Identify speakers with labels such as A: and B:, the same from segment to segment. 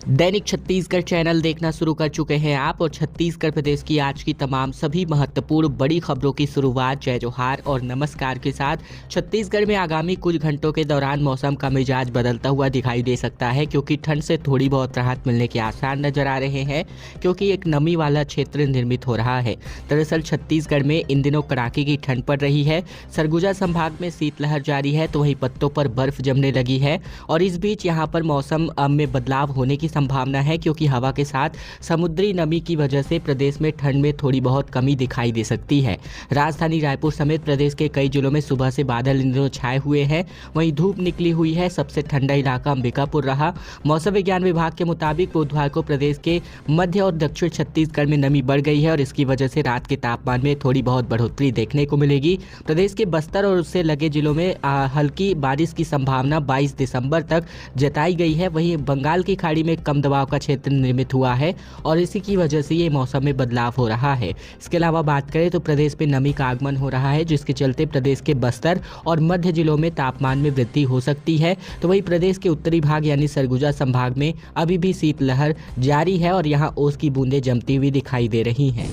A: दैनिक Chhattisgarh channel देखना शुरू कर चुके हैं आप और छत्तीसगढ़ प्रदेश की आज की तमाम सभी महत्वपूर्ण बड़ी खबरों की शुरुआत जय जोहार और नमस्कार के साथ। छत्तीसगढ़ में आगामी कुछ घंटों के दौरान मौसम का मिजाज बदलता हुआ दिखाई दे सकता है, क्योंकि ठंड से थोड़ी बहुत राहत मिलने के आसार नजर आ रहे हैं, क्योंकि एक नमी वाला क्षेत्र निर्मित हो रहा है। दरअसल छत्तीसगढ़ में इन दिनों कड़ाके की ठंड पड़ रही है। सरगुजा संभाग में शीतलहर जारी है, तो वहीं पत्तों पर बर्फ जमने लगी है और इस बीच यहाँ पर मौसम में बदलाव होने की संभावना है, क्योंकि हवा के साथ समुद्री नमी की वजह से प्रदेश में ठंड में थोड़ी बहुत कमी दिखाई दे सकती है। राजधानी रायपुर समेत प्रदेश के कई जिलों में सुबह से बादल इन दिनों छाए हुए हैं, वहीं धूप निकली हुई है। सबसे ठंडा इलाका अंबिकापुर रहा। मौसम विज्ञान विभाग के मुताबिक बुधवार को प्रदेश के मध्य और दक्षिण छत्तीसगढ़ में नमी बढ़ गई है और इसकी वजह से रात के तापमान में थोड़ी बहुत बढ़ोतरी देखने को मिलेगी। प्रदेश के बस्तर और उससे लगे जिलों में हल्की बारिश की संभावना 22 दिसंबर तक जताई गई है। वहीं बंगाल की खाड़ी में कम दबाव का क्षेत्र निर्मित हुआ है और इसी की वजह से ये मौसम में बदलाव हो रहा है। इसके अलावा बात करें तो प्रदेश में नमी का आगमन हो रहा है, जिसके चलते प्रदेश के बस्तर और मध्य जिलों में तापमान में वृद्धि हो सकती है। तो वहीं प्रदेश के उत्तरी भाग यानी सरगुजा संभाग में अभी भी शीतलहर जारी है और यहाँ ओस की बूंदें जमती हुई दिखाई दे रही हैं।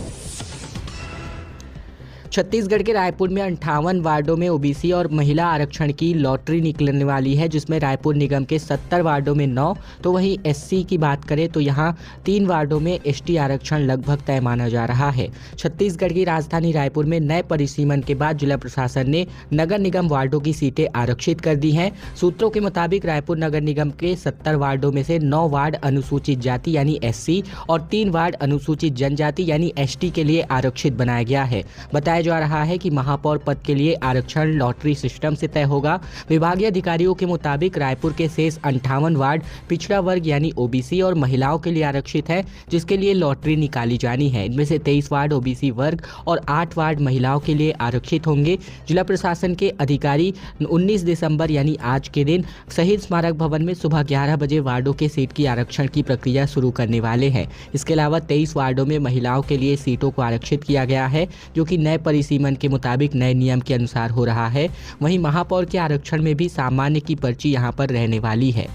A: छत्तीसगढ़ के रायपुर में 58 वार्डों में ओबीसी और महिला आरक्षण की लॉटरी निकलने वाली है, जिसमें रायपुर निगम के 70 वार्डों में 9, तो वहीं एससी की बात करें तो यहाँ 3 वार्डों में एसटी आरक्षण लगभग तय माना जा रहा है। छत्तीसगढ़ की राजधानी रायपुर में नए परिसीमन के बाद जिला प्रशासन ने नगर निगम वार्डों की सीटें आरक्षित कर दी हैं। सूत्रों के मुताबिक रायपुर नगर निगम के 70 वार्डों में से 9 वार्ड अनुसूचित जाति यानी एससी और 3 वार्ड अनुसूचित जनजाति यानी एसटी के लिए आरक्षित बनाया गया है। बताया जा रहा है कि महापौर पद के लिए आरक्षण लॉटरी सिस्टम से तय होगा। विभागीय अधिकारियों के मुताबिक रायपुर के शेष 58 वार्ड पिछड़ा वर्ग यानी ओबीसी और महिलाओं के लिए आरक्षित है, जिसके लिए लॉटरी निकाली जानी है। इनमें से 23 वार्ड ओबीसी वर्ग और 8 वार्ड महिलाओं के लिए आरक्षित होंगे। जिला प्रशासन के अधिकारी 19 दिसंबर यानी आज के दिन शहीद स्मारक भवन में सुबह 11 बजे वार्डों के सीट की आरक्षण की प्रक्रिया शुरू करने वाले हैं। इसके अलावा 23 वार्डों में महिलाओं के लिए सीटों को आरक्षित किया गया है, जो कि नए परिसीमन के मुताबिक नए नियम के अनुसार हो रहा है। वहीं महापौर के आरक्षण में भी सामान्य की पर्ची यहां पर रहने वाली है।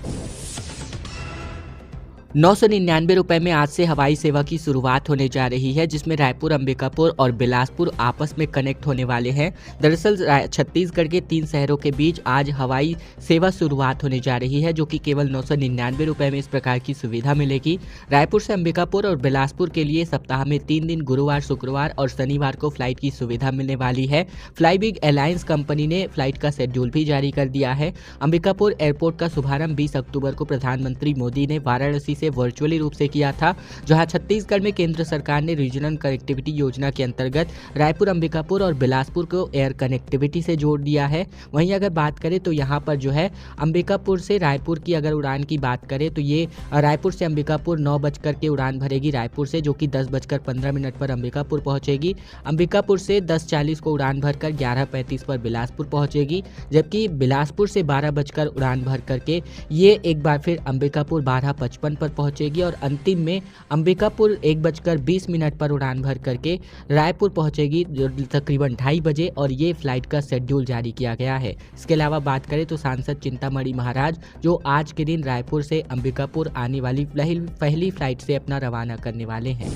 A: 999 रुपए में आज से हवाई सेवा की शुरुआत होने जा रही है, जिसमें रायपुर, अंबिकापुर और बिलासपुर आपस में कनेक्ट होने वाले हैं। दरअसल छत्तीसगढ़ के 3 शहरों के बीच आज हवाई सेवा शुरुआत होने जा रही है, जो कि केवल 999 रुपए में इस प्रकार की सुविधा मिलेगी। रायपुर से अंबिकापुर और बिलासपुर के लिए सप्ताह में 3 दिन गुरुवार, शुक्रवार और शनिवार को फ्लाइट की सुविधा मिलने वाली है। फ्लाईबिग एलायंस कंपनी ने फ्लाइट का शेड्यूल भी जारी कर दिया है। अंबिकापुर एयरपोर्ट का शुभारंभ 20 अक्टूबर को प्रधानमंत्री मोदी ने वाराणसी से वर्चुअली रूप से किया था, जहां छत्तीसगढ़ में केंद्र सरकार ने रीजनल कनेक्टिविटी योजना के अंतर्गत रायपुर, अंबिकापुर और बिलासपुर को एयर कनेक्टिविटी से जोड़ दिया है। वहीं अगर बात करें तो यहां पर जो है अंबिकापुर से रायपुर की अगर उड़ान की बात करें तो ये रायपुर से अंबिकापुर 9 बजकर के उड़ान भरेगी रायपुर से, जो कि 10:15 पर अंबिकापुर पहुंचेगी। अंबिकापुर से 10:40 को उड़ान भरकर 11:35 पर बिलासपुर पहुंचेगी, जबकि बिलासपुर से 12 बजकर उड़ान भर करके ये एक बार फिर अंबिकापुर 12:55 पर पहुंचेगी और अंतिम में अंबिकापुर 1:20 पर उड़ान भर करके रायपुर पहुंचेगी तकरीबन 2:30 बजे, और ये फ्लाइट का शेड्यूल जारी किया गया है। इसके अलावा बात करें तो सांसद चिंतामणि महाराज, जो आज के दिन रायपुर से अंबिकापुर आने वाली पहली फ्लाइट से अपना रवाना करने वाले हैं।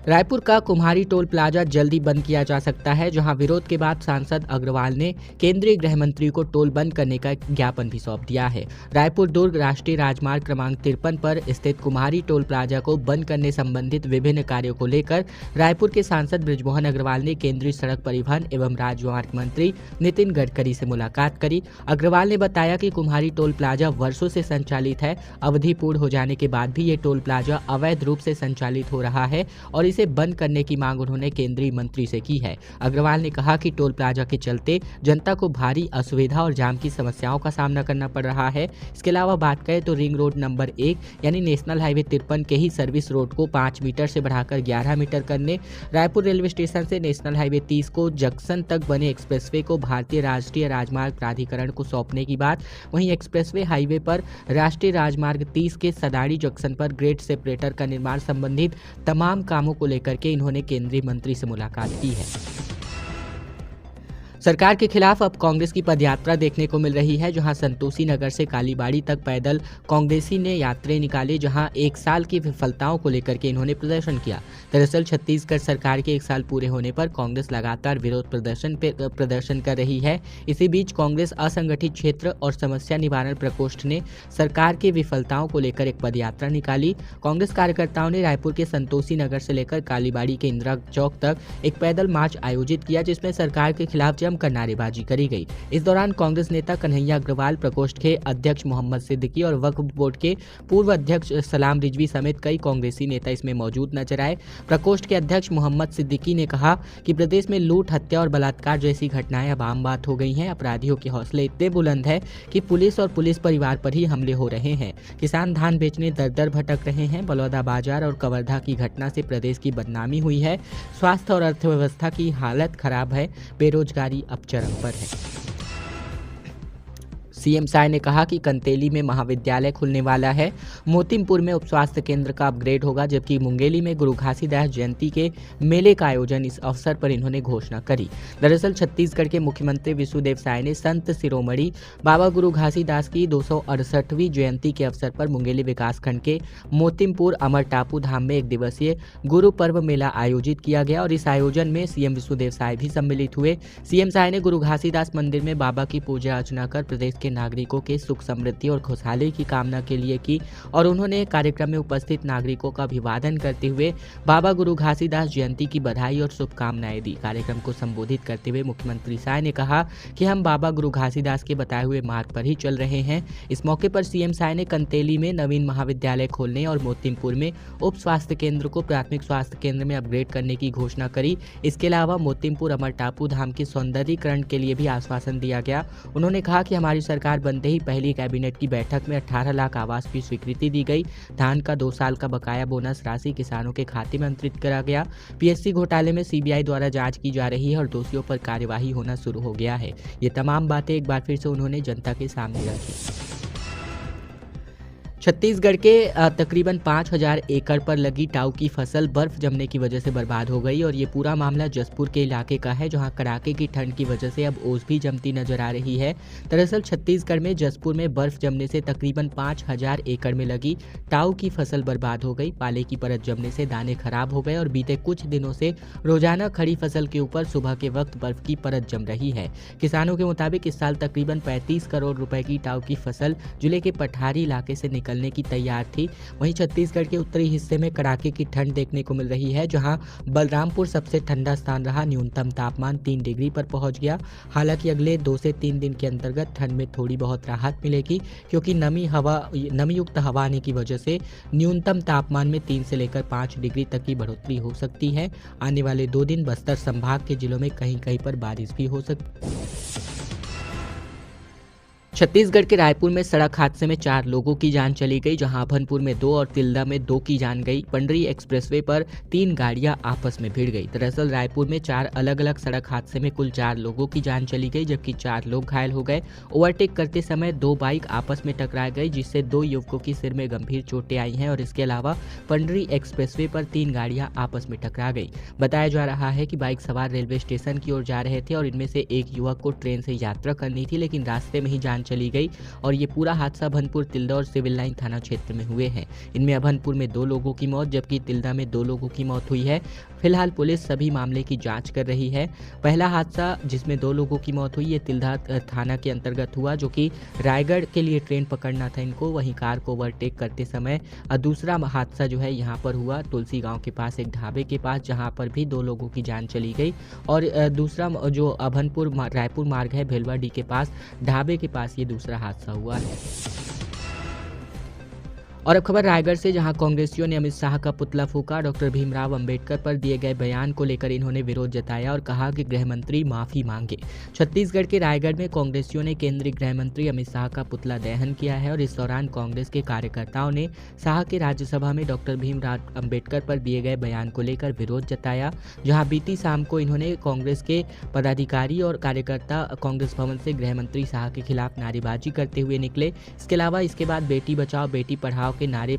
A: रायपुर का कुम्हारी टोल प्लाजा जल्दी बंद किया जा सकता है, जहां विरोध के बाद सांसद अग्रवाल ने केंद्रीय गृह मंत्री को टोल बंद करने का ज्ञापन भी सौंप दिया है। रायपुर दुर्ग राष्ट्रीय राजमार्ग क्रमांक 53 पर स्थित कुम्हारी टोल प्लाजा को बंद करने संबंधित विभिन्न कार्यों को लेकर रायपुर के सांसद बृजमोहन अग्रवाल ने केंद्रीय सड़क परिवहन एवं राजमार्ग मंत्री नितिन गडकरी से मुलाकात करी। अग्रवाल ने बताया कि कुम्हारी टोल प्लाजा वर्षों से संचालित है। अवधि पूर्ण हो जाने के बाद भी ये टोल प्लाजा अवैध रूप से संचालित हो रहा है और इसे बंद करने की मांग उन्होंने केंद्रीय मंत्री से की है। अग्रवाल ने कहा कि टोल प्लाजा के चलते जनता को भारी असुविधा और जाम की समस्याओं का सामना करना पड़ रहा है। इसके अलावा बात करें तो रिंग रोड नंबर 1 यानी नेशनल हाईवे 53 के ही सर्विस रोड को 5 मीटर से बढ़ाकर 11 मीटर करने, रायपुर रेलवे स्टेशन से नेशनल हाईवे 30 को जंक्शन तक बने एक्सप्रेसवे को भारतीय राष्ट्रीय राजमार्ग प्राधिकरण को सौंपने की बात। वहीं एक्सप्रेसवे हाईवे पर राष्ट्रीय राजमार्ग 30 के सदाड़ी जंक्शन पर ग्रेड सेपरेटर का निर्माण संबंधित तमाम कामों को लेकर के इन्होंने केंद्रीय मंत्री से मुलाकात की है। सरकार के खिलाफ अब कांग्रेस की पदयात्रा देखने को मिल रही है, जहां संतोषी नगर से कालीबाड़ी तक पैदल कांग्रेसी ने यात्रा निकाली, जहां एक साल की विफलताओं को लेकर के इन्होंने प्रदर्शन किया। दरअसल छत्तीसगढ़ सरकार के एक साल पूरे होने पर कांग्रेस लगातार विरोध प्रदर्शन कर रही है। इसी बीच कांग्रेस असंगठित क्षेत्र और समस्या निवारण प्रकोष्ठ ने सरकार की विफलताओं को लेकर एक पदयात्रा निकाली। कांग्रेस कार्यकर्ताओं ने रायपुर के संतोषी नगर से लेकर कालीबाड़ी के इंदिरा चौक तक एक पैदल मार्च आयोजित किया, जिसमें सरकार के खिलाफ जमकर नारेबाजी करी गई। इस दौरान कांग्रेस नेता कन्हैया अग्रवाल, प्रकोष्ठ के अध्यक्ष मोहम्मद सिद्दीकी और वक्फ बोर्ड के पूर्व अध्यक्ष सलाम रिजवी समेत कई कांग्रेसी नेता इसमें मौजूद नजर आए। प्रकोष्ठ के अध्यक्ष मोहम्मद सिद्दीकी ने कहा कि प्रदेश में लूट, हत्या और बलात्कार जैसी घटनाएं अब आम बात हो गई हैं। अपराधियों के हौसले इतने बुलंद है कि पुलिस और पुलिस परिवार पर ही हमले हो रहे हैं। किसान धान बेचने दर दर भटक रहे हैं। बलौदाबाजार और कवर्धा की घटना से प्रदेश की बदनामी हुई है। स्वास्थ्य और अर्थव्यवस्था की हालत खराब है। बेरोजगारी अब चरम पर है। सीएम साय ने कहा कि कंतेली में महाविद्यालय खुलने वाला है। मोतिमपुर में उप स्वास्थ्य केंद्र का अपग्रेड होगा, जबकि मुंगेली में गुरु घासीदास जयंती के मेले का आयोजन, इस अवसर पर इन्होंने घोषणा करी। दरअसल छत्तीसगढ़ के मुख्यमंत्री विष्णुदेव साय ने संत शिरोमणि बाबा गुरु घासीदास की 268वीं जयंती के अवसर पर मुंगेली विकासखंड के मोतिमपुर अमर टापू धाम में एक दिवसीय गुरु पर्व मेला आयोजित किया गया और इस आयोजन में सीएम विष्णुदेव साय भी सम्मिलित हुए। सीएम साय ने गुरु घासीदास मंदिर में बाबा की पूजा अर्चना कर प्रदेश के नागरिकों के सुख, समृद्धि और खुशहाली की कामना के लिए की और उन्होंने कार्यक्रम में उपस्थित नागरिकों का अभिवादन करते हुए बाबा गुरु घासीदास जयंती की बधाई और शुभकामनाएं दी। कार्यक्रम को संबोधित करते हुए मुख्यमंत्री साय ने कहा कि हम बाबा गुरु घासीदास के बताए हुए मार्ग पर ही चल रहे हैं। इस मौके पर सीएम साय ने कंतेली में नवीन महाविद्यालय खोलने और मोतिमपुर में उप स्वास्थ्य केंद्र को प्राथमिक स्वास्थ्य केंद्र में अपग्रेड करने की घोषणा करी। इसके अलावा मोतिमपुर अमर टापू धाम के सौंदर्यीकरण के लिए भी आश्वासन दिया गया। उन्होंने कहा कि हमारी सरकार बनते ही पहली कैबिनेट की बैठक में 18 लाख आवास की स्वीकृति दी गई। धान का 2 साल का बकाया बोनस राशि किसानों के खाते में अंतरित करा गया। पीएससी घोटाले में सीबीआई द्वारा जांच की जा रही है और दोषियों पर कार्यवाही होना शुरू हो गया है। ये तमाम बातें एक बार फिर से उन्होंने जनता के सामने रखी। छत्तीसगढ़ के तकरीबन 5000 एकड़ पर लगी टाऊ की फसल बर्फ जमने की वजह से बर्बाद हो गई और ये पूरा मामला जसपुर के इलाके का है, जहां कड़ाके की ठंड की वजह से अब ओस भी जमती नजर आ रही है। दरअसल छत्तीसगढ़ में जसपुर में बर्फ जमने से तकरीबन 5000 एकड़ में लगी टाऊ की फसल बर्बाद हो गई। पाले की परत जमने से दाने खराब हो गए और बीते कुछ दिनों से रोजाना खड़ी फसल के ऊपर सुबह के वक्त बर्फ की परत जम रही है। किसानों के मुताबिक इस साल तकरीबन 35 करोड़ रुपए की टाऊ की फसल जिले के पठारी इलाके से निकलने की तैयार थी। वहीं छत्तीसगढ़ के उत्तरी हिस्से में कड़ाके की ठंड देखने को मिल रही है, जहां बलरामपुर सबसे ठंडा स्थान रहा। न्यूनतम तापमान 3 डिग्री पर पहुंच गया। हालांकि अगले 2 से 3 दिन के अंतर्गत ठंड में थोड़ी बहुत राहत मिलेगी, क्योंकि नमीयुक्त हवा आने की वजह से न्यूनतम तापमान में 3 से लेकर 5 डिग्री तक की बढ़ोतरी हो सकती है। आने वाले 2 दिन बस्तर संभाग के जिलों में कहीं कहीं पर बारिश भी हो सकती है। छत्तीसगढ़ के रायपुर में सड़क हादसे में 4 लोगों की जान चली गई, जहां अभनपुर में 2 और तिल्दा में 2 की जान गई। पंडरी एक्सप्रेसवे पर 3 गाड़ियां आपस में भिड़ गई। दरअसल रायपुर में 4 अलग अलग सड़क हादसे में कुल 4 लोगों की जान चली गई, जबकि 4 लोग घायल हो गए। ओवरटेक करते समय 2 बाइक आपस में टकरा गई, जिससे 2 युवकों की सिर में गंभीर चोटें आई हैं और इसके अलावा पंडरी एक्सप्रेसवे पर 3 गाड़ियां आपस में टकरा गई। बताया जा रहा है कि बाइक सवार रेलवे स्टेशन की ओर जा रहे थे और इनमें से एक युवक को ट्रेन से यात्रा करनी थी, लेकिन रास्ते में ही जान चली गई और ये पूरा हादसा अभनपुर, तिल्दा और सिविल लाइन थाना क्षेत्र में हुए हैं। इनमें अभनपुर में 2 लोगों की मौत, जबकि तिल्दा में 2 लोगों की मौत हुई है। फिलहाल पुलिस सभी मामले की जांच कर रही है। पहला हादसा जिसमें 2 लोगों की मौत हुई, ये तिल्दा थाना के अंतर्गत हुआ, जो कि रायगढ़ के लिए ट्रेन पकड़ना था इनको, वहीं कार को ओवरटेक करते समय। दूसरा हादसा जो है यहाँ पर हुआ तुलसी गाँव के पास एक ढाबे के पास, जहाँ पर भी 2 लोगों की जान चली गई। और दूसरा जो अभनपुर रायपुर मार्ग है भेलवाडी के पास ढाबे के पास ये दूसरा हादसा हुआ है। और अब खबर रायगढ़ से, जहां कांग्रेसियों ने अमित शाह का पुतला फूंका। डॉक्टर भीमराव अंबेडकर पर दिए गए बयान को लेकर इन्होंने विरोध जताया और कहा कि गृह मंत्री माफी मांगे। छत्तीसगढ़ के रायगढ़ में कांग्रेसियों ने केंद्रीय गृह मंत्री अमित शाह का पुतला दहन किया है और इस दौरान कांग्रेस के कार्यकर्ताओं ने शाह के राज्यसभा में डॉक्टर भीमराव अंबेडकर पर दिए गए बयान को लेकर विरोध जताया। जहाँ बीती शाम को इन्होंने कांग्रेस के पदाधिकारी और कार्यकर्ता कांग्रेस भवन से गृह मंत्री शाह के खिलाफ नारेबाजी करते हुए निकले। इसके अलावा इसके बाद बेटी बचाओ बेटी पढ़ाओ के नारे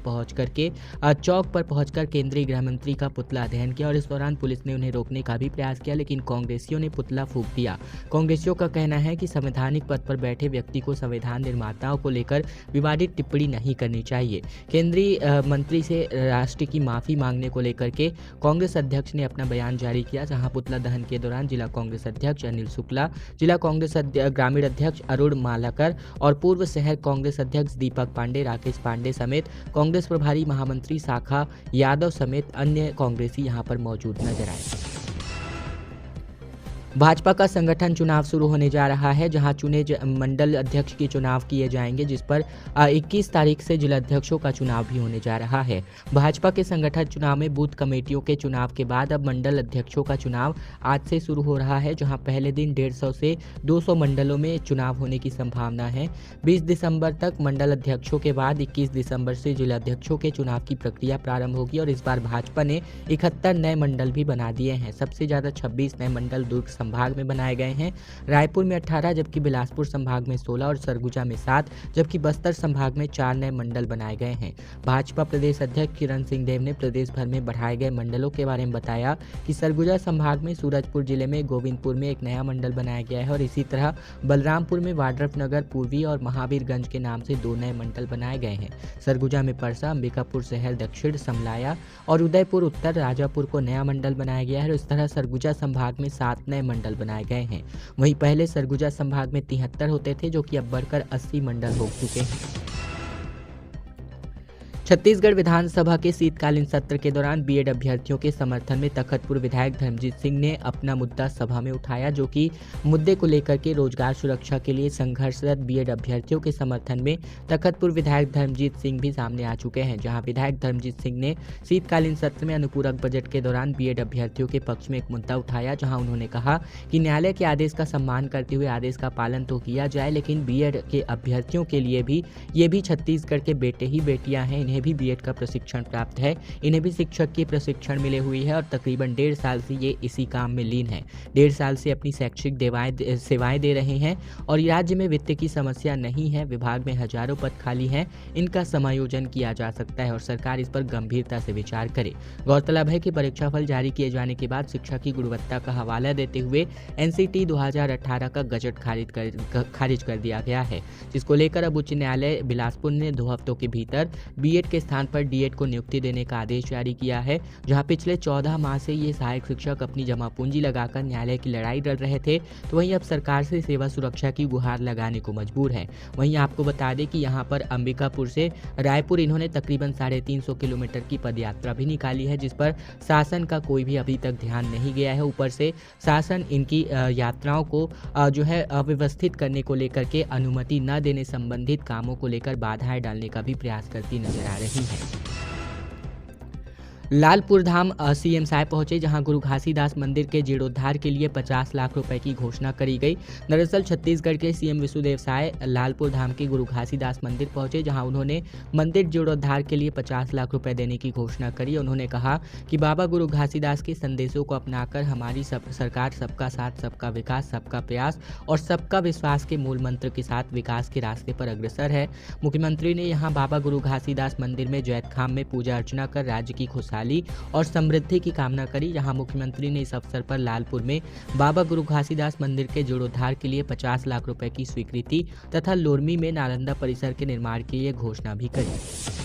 A: चौक पर पहुंचकर केंद्रीय गृह मंत्री का पुतला दहन किया और इस दौरान पुलिस ने उन्हें रोकने का भी प्रयास किया, लेकिन कांग्रेसियों ने पुतला फूंक दिया। कांग्रेसियों का कहना है कि संवैधानिक पद पर बैठे व्यक्ति को संविधान निर्माताओं को लेकर विवादित टिप्पणी नहीं करनी चाहिए। केंद्रीय मंत्री से राष्ट्र की माफी मांगने को लेकर के कांग्रेस अध्यक्ष ने अपना बयान जारी किया, जहां पुतला दहन के दौरान जिला कांग्रेस अध्यक्ष अनिल शुक्ला, जिला कांग्रेस ग्रामीण अध्यक्ष अरुण मालाकर और पूर्व शहर कांग्रेस अध्यक्ष दीपक पांडे, राकेश पांडे समेत कांग्रेस प्रभारी महामंत्री शाखा यादव समेत अन्य कांग्रेसी यहां पर मौजूद नजर आए। भाजपा का संगठन चुनाव शुरू होने जा रहा है, जहां चुने मंडल अध्यक्ष के चुनाव किए जाएंगे, जिस पर 21 तारीख से जिला अध्यक्षों का चुनाव भी होने जा रहा है। भाजपा के संगठन चुनाव में बूथ कमेटियों के चुनाव के बाद अब मंडल अध्यक्षों का चुनाव आज से शुरू हो रहा है, जहां पहले दिन 150 से 200 मंडलों में चुनाव होने की संभावना है। 20 दिसंबर तक मंडल अध्यक्षों के बाद 21 दिसंबर से जिला अध्यक्षों के चुनाव की प्रक्रिया प्रारंभ होगी और इस बार भाजपा ने 71 नए मंडल भी बना दिए हैं। सबसे ज्यादा 26 नए मंडल दुर्ग संभाग में बनाए गए हैं, रायपुर में 18, जबकि बिलासपुर संभाग में 16 और सरगुजा में 7, जबकि बस्तर संभाग में 4 नए मंडल बनाए गए हैं। भाजपा प्रदेश अध्यक्ष किरण सिंहदेव ने प्रदेश भर में बढ़ाए गए मंडलों के बारे में बताया कि सरगुजा संभाग में सूरजपुर जिले में गोविंदपुर में एक नया मंडल बनाया गया है और इसी तरह बलरामपुर में वाड्रफनगर पूर्वी और महावीरगंज के नाम से 2 नए मंडल बनाए गए हैं। सरगुजा में परसा, अंबिकापुर शहर दक्षिण, समलाया और उदयपुर उत्तर, राजापुर को नया मंडल बनाया गया है और इस तरह सरगुजा संभाग में 7 नए मंडल बनाए गए हैं। वहीं पहले सरगुजा संभाग में 73 होते थे, जो कि अब बढ़कर 80 मंडल हो चुके हैं। छत्तीसगढ़ विधानसभा के शीतकालीन सत्र के दौरान बीएड अभ्यर्थियों के समर्थन में तखतपुर विधायक धर्मजीत सिंह ने अपना मुद्दा सभा में उठाया, जो कि मुद्दे को लेकर के रोजगार सुरक्षा के लिए संघर्षरत बीएड अभ्यर्थियों के समर्थन में तखतपुर विधायक धर्मजीत सिंह भी सामने आ चुके हैं। जहां विधायक धर्मजीत सिंह ने शीतकालीन सत्र में अनुपूरक बजट के दौरान बीएड अभ्यर्थियों के पक्ष में एक मुद्दा उठाया, जहां उन्होंने कहा कि न्यायालय के आदेश का सम्मान करते हुए आदेश का पालन तो किया जाए, लेकिन बीएड के अभ्यर्थियों के लिए भी ये भी छत्तीसगढ़ के बेटे ही बेटियां हैं, भी बीएड का प्रशिक्षण प्राप्त है, इन्हें भी शिक्षक की प्रशिक्षण मिले हुई है और तकरीबन 1.5 साल से ये इसी काम में लीन है। 1.5 साल से अपनी शैक्षिक सेवाएं दे रहे हैं और राज्य में वित्त की समस्या नहीं है। विभाग में हजारों पद खाली हैं, इनका समायोजन किया जा सकता है और सरकार इस पर गंभीरता से विचार करे। गौरतलब है कि परीक्षाफल जारी किए जाने के बाद शिक्षा की गुणवत्ता का हवाला देते हुए एनसीटी 2018 का गजट खारिज कर दिया गया है, जिसको लेकर अब उच्च न्यायालय बिलासपुर ने 2 हफ्तों के भीतर बीएड के स्थान पर डीएड को नियुक्ति देने का आदेश जारी किया है। जहां पिछले 14 माह से ये सहायक शिक्षक अपनी जमा पूंजी लगाकर न्यायालय की लड़ाई लड़ रहे थे, तो वहीं अब सरकार से सेवा सुरक्षा की गुहार लगाने को मजबूर है। वहीं आपको बता दें कि यहां पर अंबिकापुर से रायपुर इन्होंने तकरीबन 350 किलोमीटर की पदयात्रा भी निकाली है, जिस पर शासन का कोई भी अभी तक ध्यान नहीं गया है। ऊपर से शासन इनकी यात्राओं को जो है अव्यवस्थित करने को लेकर के अनुमति न देने संबंधित कामों को लेकर बाधाएं डालने का भी प्रयास करती नजर आ रही है। लालपुर धाम सीएम साहब पहुंचे, जहां गुरु घासीदास मंदिर के जीर्णोद्धार के लिए 50 लाख रुपए की घोषणा करी गई। दरअसल छत्तीसगढ़ के सीएम विष्णुदेव साय लालपुर धाम के गुरु घासीदास मंदिर पहुंचे, जहां उन्होंने मंदिर जीर्णोद्धार के लिए 50 लाख रुपए देने की घोषणा करी। उन्होंने कहा कि बाबा गुरु घासीदास के संदेशों को अपनाकर हमारी सरकार सबका साथ, सबका विकास, सबका प्रयास और सबका विश्वास के मूल मंत्र के साथ विकास के रास्ते पर अग्रसर है। मुख्यमंत्री ने यहां बाबा गुरु घासीदास मंदिर में जैतखाम में पूजा अर्चना कर राज्य की और समृद्धि की कामना करी। जहां मुख्यमंत्री ने इस अवसर पर लालपुर में बाबा गुरु घासीदास मंदिर के जीर्णोद्धार के लिए 50 लाख रुपए की स्वीकृति तथा लोरमी में नालंदा परिसर के निर्माण के लिए घोषणा भी करी।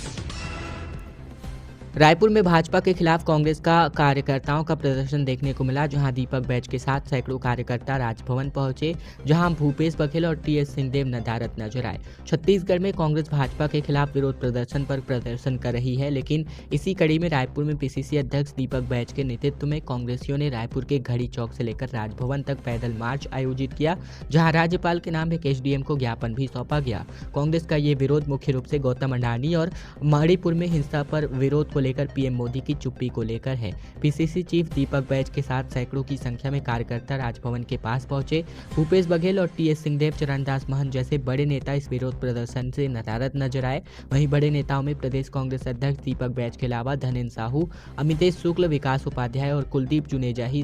A: रायपुर में भाजपा के खिलाफ कांग्रेस का कार्यकर्ताओं का प्रदर्शन देखने को मिला, जहां दीपक बैच के साथ सैकड़ों कार्यकर्ता राजभवन पहुंचे, जहां भूपेश बघेल और टीएस सिंहदेव नदारद नजर आए। छत्तीसगढ़ में कांग्रेस भाजपा के खिलाफ विरोध प्रदर्शन पर प्रदर्शन कर रही है, लेकिन इसी कड़ी में रायपुर में पीसीसी अध्यक्ष दीपक बैच के नेतृत्व में कांग्रेसियों ने रायपुर के घड़ी चौक से लेकर राजभवन तक पैदल मार्च आयोजित किया, जहाँ राज्यपाल के नाम एक एसडीएम को ज्ञापन भी सौंपा गया। कांग्रेस का ये विरोध मुख्य रूप से गौतम अडानी और मणिपुर में हिंसा पर विरोध को लेकर पीएम मोदी की चुप्पी को लेकर है। पीसीसी चीफ दीपक बैच के साथ सैकड़ों की संख्या में कार्यकर्ता राजभवन के पास पहुंचे। भूपेश बघेल और टीएस सिंहदेव, चरणदास महंत जैसे बड़े नेता इस विरोध प्रदर्शन से नदारद नजर आए। वहीं बड़े नेताओं में प्रदेश कांग्रेस अध्यक्ष दीपक बैच के अलावा धनेन्द्र साहू, अमितेश शुक्ल, विकास उपाध्याय और कुलदीप जुनेजा ही